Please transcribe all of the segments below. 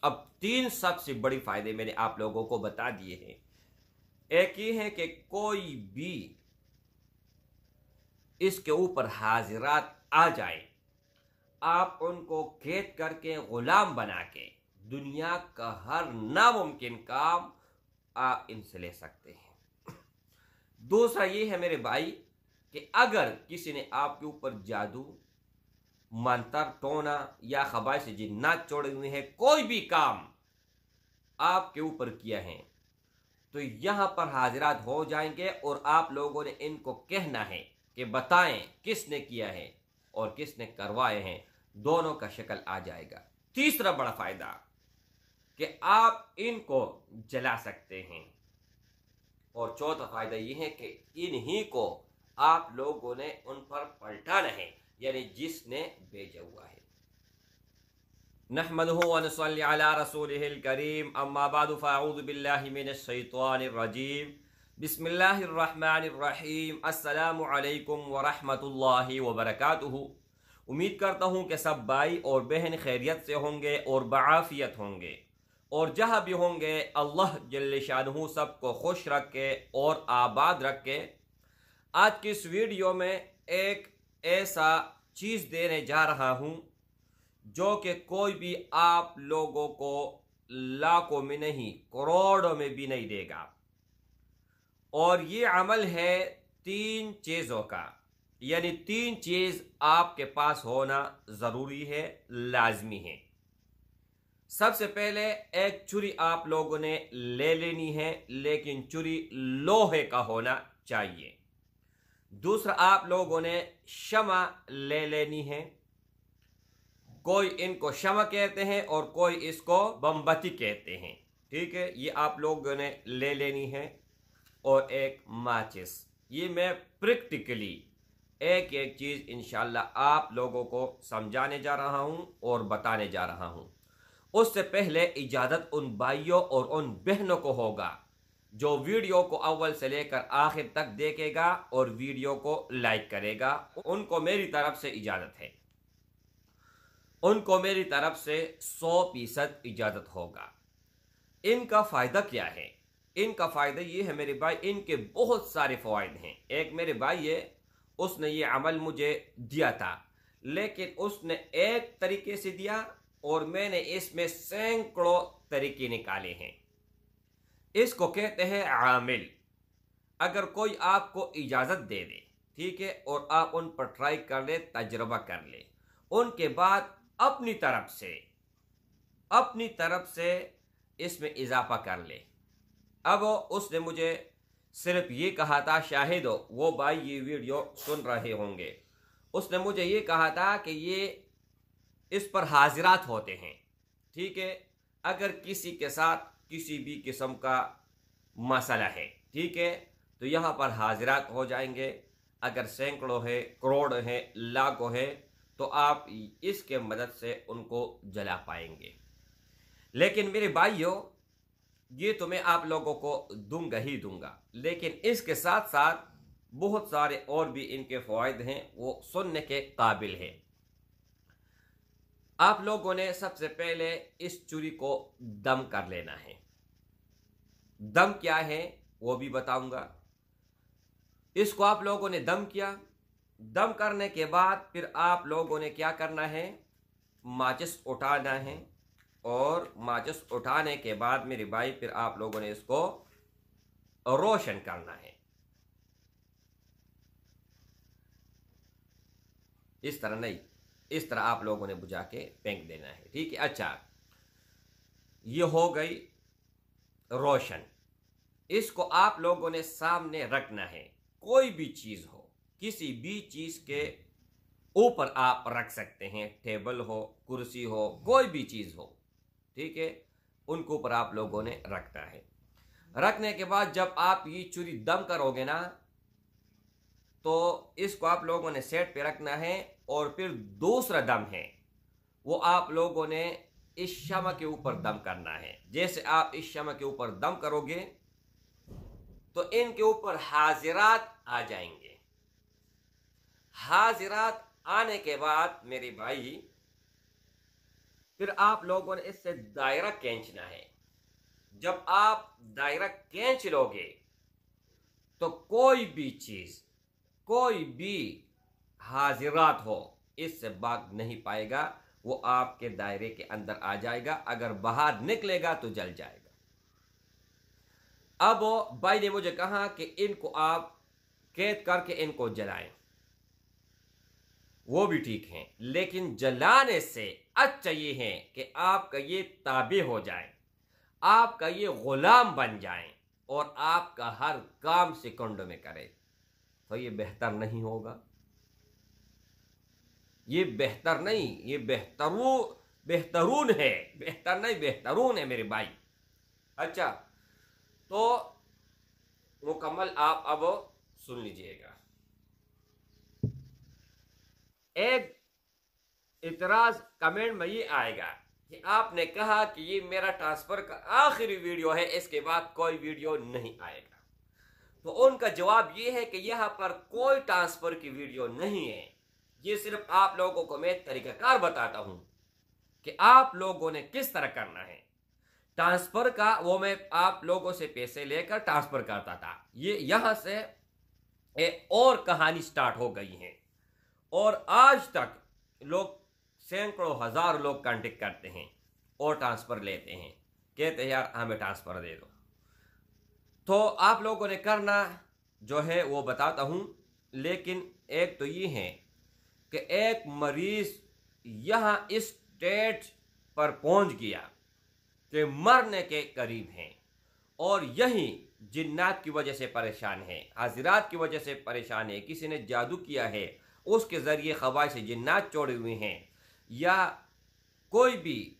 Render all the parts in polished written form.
अब तीन सबसे बड़ी फायदे मैंने आप लोगों को बता दिए हैं। एक ये है कि कोई भी इसके ऊपर हाजिरात आ जाए, आप उनको कैद करके गुलाम बना के दुनिया का हर नामुमकिन काम आप इनसे ले सकते हैं। दूसरा ये है मेरे भाई कि अगर किसी ने आपके ऊपर जादू, मंत्र, टोना या खबाई से जिन्नात छोड़े हुए हैं, कोई भी काम आपके ऊपर किया है, तो यहां पर हाजिरात हो जाएंगे और आप लोगों ने इनको कहना है कि बताएं किसने किया है और किसने करवाए हैं, दोनों का शक्ल आ जाएगा। तीसरा बड़ा फायदा कि आप इनको जला सकते हैं। और चौथा फायदा यह है कि इन्हीं को आप लोगों ने उन पर पलटाना है, यानी जिसने भेजा हुआ है। नहमदुहु व नसल्ली अला रसूलिहिल करीम, अम्मा बादु फ़अऊज़ु बिल्लाहि मिनश शैतानिर रजीम, बिस्मिल्लाहिर रहमानिर रहीम, अस्सलामु अलैकुम व रहमतुल्लाहि व बरकातुहू। उम्मीद करता हूँ कि सब भाई और बहन खैरियत से होंगे और बआफियत होंगे, और जहाँ भी होंगे अल्लाह जल्ले शानहू सबको खुश रखे और आबाद रखे। आज की इस वीडियो में एक ऐसा चीज़ देने जा रहा हूँ जो कि कोई भी आप लोगों को लाखों में नहीं, करोड़ों में भी नहीं देगा। और ये अमल है तीन चीज़ों का, यानी तीन चीज़ आपके पास होना ज़रूरी है, लाजमी है। सबसे पहले एक छुरी आप लोगों ने ले लेनी है, लेकिन छुरी लोहे का होना चाहिए। दूसरा, आप लोगों ने शमा ले लेनी है। कोई इनको शमा कहते हैं और कोई इसको मोमबत्ती कहते हैं, ठीक है, ये आप लोगों ने ले लेनी है। और एक माचिस। ये मैं प्रैक्टिकली एक एक चीज़ इंशाल्लाह आप लोगों को समझाने जा रहा हूं और बताने जा रहा हूं। उससे पहले इजाज़त उन भाइयों और उन बहनों को होगा जो वीडियो को अव्वल से लेकर आखिर तक देखेगा और वीडियो को लाइक करेगा। उनको मेरी तरफ से इजाज़त है, उनको मेरी तरफ से 100% इजाज़त होगा। इनका फ़ायदा क्या है? इनका फ़ायदा ये है मेरे भाई, इनके बहुत सारे फ़वाइद हैं। एक मेरे भाई है, उसने ये अमल मुझे दिया था, लेकिन उसने एक तरीके से दिया और मैंने इसमें सैकड़ों तरीके निकाले हैं। इसको कहते हैं आमिल। अगर कोई आपको इजाज़त दे दे, ठीक है, और आप उन पर ट्राई कर ले, तजर्बा कर ले, उनके बाद अपनी तरफ से इसमें इजाफा कर ले। अब उसने मुझे सिर्फ ये कहा था, शाहिद हो वो भाई ये वीडियो सुन रहे होंगे, उसने मुझे ये कहा था कि ये इस पर हाजिरात होते हैं, ठीक है, अगर किसी के साथ किसी भी किस्म का मसला है, ठीक है, तो यहाँ पर हाजिरात हो जाएंगे। अगर सैकड़ों है, करोड़ है, लाखों है, तो आप इसके मदद से उनको जला पाएंगे। लेकिन मेरे भाइयों, ये तो मैं आप लोगों को दूंगा ही दूंगा, लेकिन इसके साथ साथ बहुत सारे और भी इनके फ़वाइद हैं, वो सुनने के काबिल हैं। आप लोगों ने सबसे पहले इस छुरी को दम कर लेना है। दम क्या है वो भी बताऊंगा। इसको आप लोगों ने दम किया, दम करने के बाद फिर आप लोगों ने क्या करना है, माचिस उठाना है। और माचिस उठाने के बाद मेरे भाई फिर आप लोगों ने इसको रोशन करना है, इस तरह नहीं, इस तरह आप लोगों ने बुझा के फेंक देना है, ठीक है। अच्छा, ये हो गई रोशन। इसको आप लोगों ने सामने रखना है। कोई भी चीज़ हो, किसी भी चीज़ के ऊपर आप रख सकते हैं, टेबल हो, कुर्सी हो, कोई भी चीज़ हो, ठीक है, उनके ऊपर आप लोगों ने रखना है। रखने के बाद जब आप ये छुरी दम करोगे ना, तो इसको आप लोगों ने सेट पे रखना है। और फिर दूसरा दम है, वो आप लोगों ने इस शमा के ऊपर दम करना है। जैसे आप इस शमा के ऊपर दम करोगे तो इनके ऊपर हाजिरात आ जाएंगे। हाजिरात आने के बाद मेरे भाई फिर आप लोगों ने इससे दायरा खींचना है। जब आप दायरा खींच लोगे तो कोई भी चीज, कोई भी हाजिरात हो, इससे भाग नहीं पाएगा। वो आपके दायरे के अंदर आ जाएगा। अगर बाहर निकलेगा तो जल जाएगा। अब भाई ने मुझे कहा कि इनको आप कैद करके इनको जलाएं। वो भी ठीक है, लेकिन जलाने से अच्छा ये है कि आपका ये ताबे हो जाए, आपका ये गुलाम बन जाए और आपका हर काम सेकंड में करे। तो ये बेहतर नहीं होगा? ये बेहतर नहीं, ये बेहतरून है। बेहतर नहीं, बेहतरून है मेरे भाई। अच्छा, तो मुकम्मल आप अब सुन लीजिएगा। एक इतराज कमेंट में ये आएगा कि आपने कहा कि ये मेरा ट्रांसफर का आखिरी वीडियो है, इसके बाद कोई वीडियो नहीं आएगा। तो उनका जवाब ये है कि यहाँ पर कोई ट्रांसफर की वीडियो नहीं है। ये सिर्फ आप लोगों को मैं तरीकाकार बताता हूं कि आप लोगों ने किस तरह करना है। ट्रांसफर का वो मैं आप लोगों से पैसे लेकर ट्रांसफर करता था। ये यहां से एक और कहानी स्टार्ट हो गई है और आज तक लोग सैकड़ों हजार लोग कांटेक्ट करते हैं और ट्रांसफर लेते हैं, कहते हैं यार हमें ट्रांसफर दे दो। तो आप लोगों ने करना जो है वो बताता हूं। लेकिन एक तो ये है कि एक मरीज यहां इस स्टेज पर पहुंच गया कि मरने के करीब हैं और यही जिन्नात की वजह से परेशान है, हाजिरात की वजह से परेशान है, किसी ने जादू किया है, उसके ज़रिए ख़वाइश से जिन्नात छोड़े हुए हैं, या कोई भी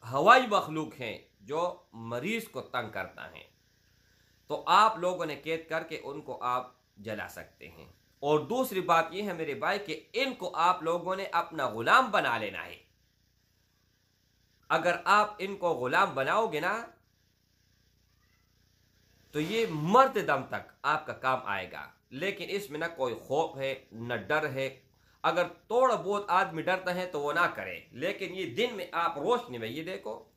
हवाई मखलूक हैं जो मरीज़ को तंग करता है। तो आप लोगों ने कैद करके उनको आप जला सकते हैं। और दूसरी बात यह है मेरे भाई कि इनको आप लोगों ने अपना गुलाम बना लेना है। अगर आप इनको गुलाम बनाओगे ना तो ये मरते दम तक आपका काम आएगा। लेकिन इसमें ना कोई खौफ है न डर है। अगर थोड़ा बहुत आदमी डरता है तो वो ना करे, लेकिन ये दिन में आप रोशनी में, ये देखो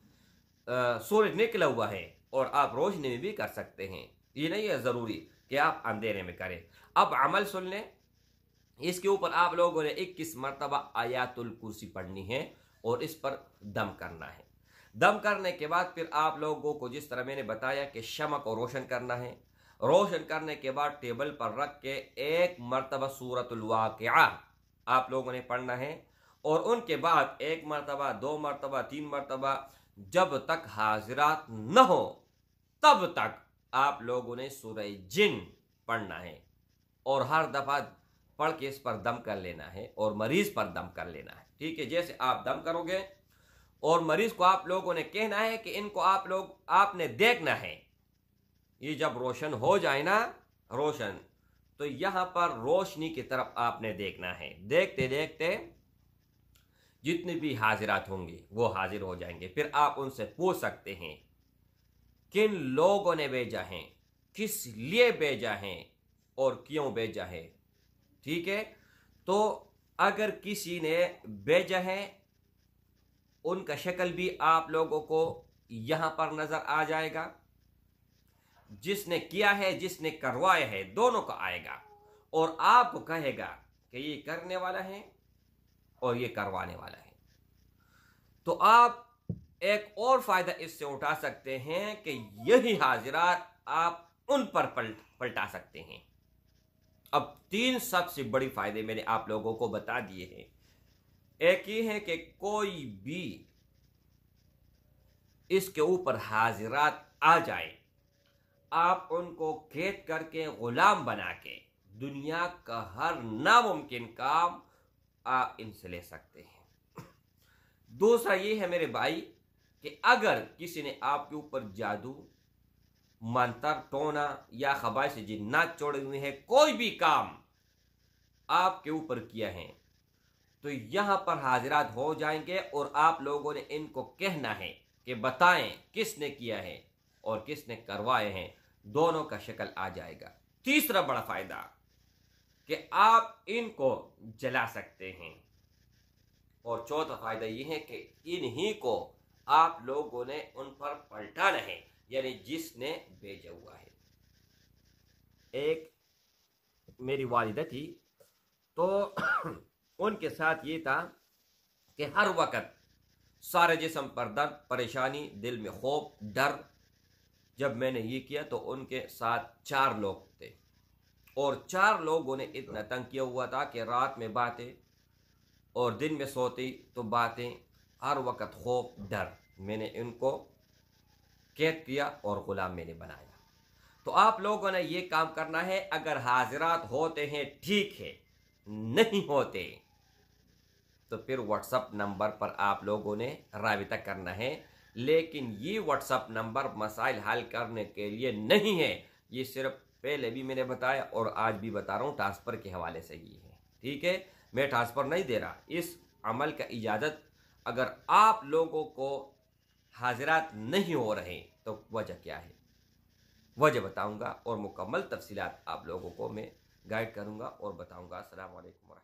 सूरज निकला हुआ है और आप रोशनी में भी कर सकते हैं। ये नहीं है ज़रूरी कि आप अंधेरे में करें। अब अमल सुन लें। इसके ऊपर आप लोगों ने 21 मरतबा आयातुल कुर्सी पढ़नी है और इस पर दम करना है। दम करने के बाद फिर आप लोगों को जिस तरह मैंने बताया कि शमा को रोशन करना है। रोशन करने के बाद टेबल पर रख के एक मरतबा सूरतुल वाक़िआ आप लोगों ने पढ़ना है और उनके बाद 1 मरतबा, 2 मरतबा, 3 मरतबा, जब तक हाजिरात न हो तब तक आप लोगों ने सूरह जिन पढ़ना है और हर दफा पढ़ के इस पर दम कर लेना है और मरीज पर दम कर लेना है। ठीक है, जैसे आप दम करोगे और मरीज को आप लोगों ने कहना है कि इनको आपने देखना है। ये जब रोशन हो जाए ना, रोशन, तो यहां पर रोशनी की तरफ आपने देखना है। देखते देखते जितनी भी हाजिरात होंगी वो हाजिर हो जाएंगे। फिर आप उनसे पूछ सकते हैं किन लोगों ने भेजा है, किस लिए भेजा है और क्यों भेजा है। ठीक है, तो अगर किसी ने भेजा है उनका शक्ल भी आप लोगों को यहां पर नजर आ जाएगा। जिसने किया है, जिसने करवाया है, दोनों का आएगा और आपको कहेगा कि ये करने वाला है और ये करवाने वाला है। तो आप एक और फायदा इससे उठा सकते हैं कि यही हाजिरात आप उन पर पलटा सकते हैं। अब 3 सबसे बड़ी फायदे मैंने आप लोगों को बता दिए हैं। एक ही है कि कोई भी इसके ऊपर हाजिरात आ जाए, आप उनको कैद करके गुलाम बना के दुनिया का हर नामुमकिन काम आप इनसे ले सकते हैं। दूसरा ये है मेरे भाई कि अगर किसी ने आपके ऊपर जादू, मंतर, टोना या ख़बाइश से जिन्नात छोड़े हुए हैं, कोई भी काम आपके ऊपर किया है, तो यहां पर हाजिरात हो जाएंगे और आप लोगों ने इनको कहना है कि बताएं किसने किया है और किसने करवाए हैं। दोनों का शक्ल आ जाएगा। तीसरा बड़ा फायदा कि आप इनको जला सकते हैं। और चौथा फ़ायदा ये है कि इन्हीं को आप लोगों ने उन पर पलटाना है, यानी जिसने भेजा हुआ है। एक मेरी वालिदा थी, तो उनके साथ ये था कि हर वक्त सारे जिस्म पर दर्द, परेशानी, दिल में खौफ, डर। जब मैंने ये किया तो उनके साथ 4 लोग थे और 4 लोगों ने इतना तंग किया हुआ था कि रात में बातें और दिन में सोती तो बातें, हर वक्त खौफ, डर। मैंने इनको कैद किया और गुलाम मैंने बनाया। तो आप लोगों ने ये काम करना है। अगर हाजिरात होते हैं ठीक है, नहीं होते तो फिर व्हाट्सअप नंबर पर आप लोगों ने राबिता करना है। लेकिन ये व्हाट्सअप नंबर मसाइल हल करने के लिए नहीं है, ये सिर्फ पहले भी मैंने बताया और आज भी बता रहा हूँ, ट्रांसफ़र के हवाले से ही है। ठीक है, मैं ट्रांसफ़र नहीं दे रहा। इस अमल का इजाज़त अगर आप लोगों को हाजिरात नहीं हो रहे तो वजह क्या है, वजह बताऊंगा और मुकम्मल तफसीलात आप लोगों को मैं गाइड करूंगा और बताऊंगा। अस्सलाम वालेकुम।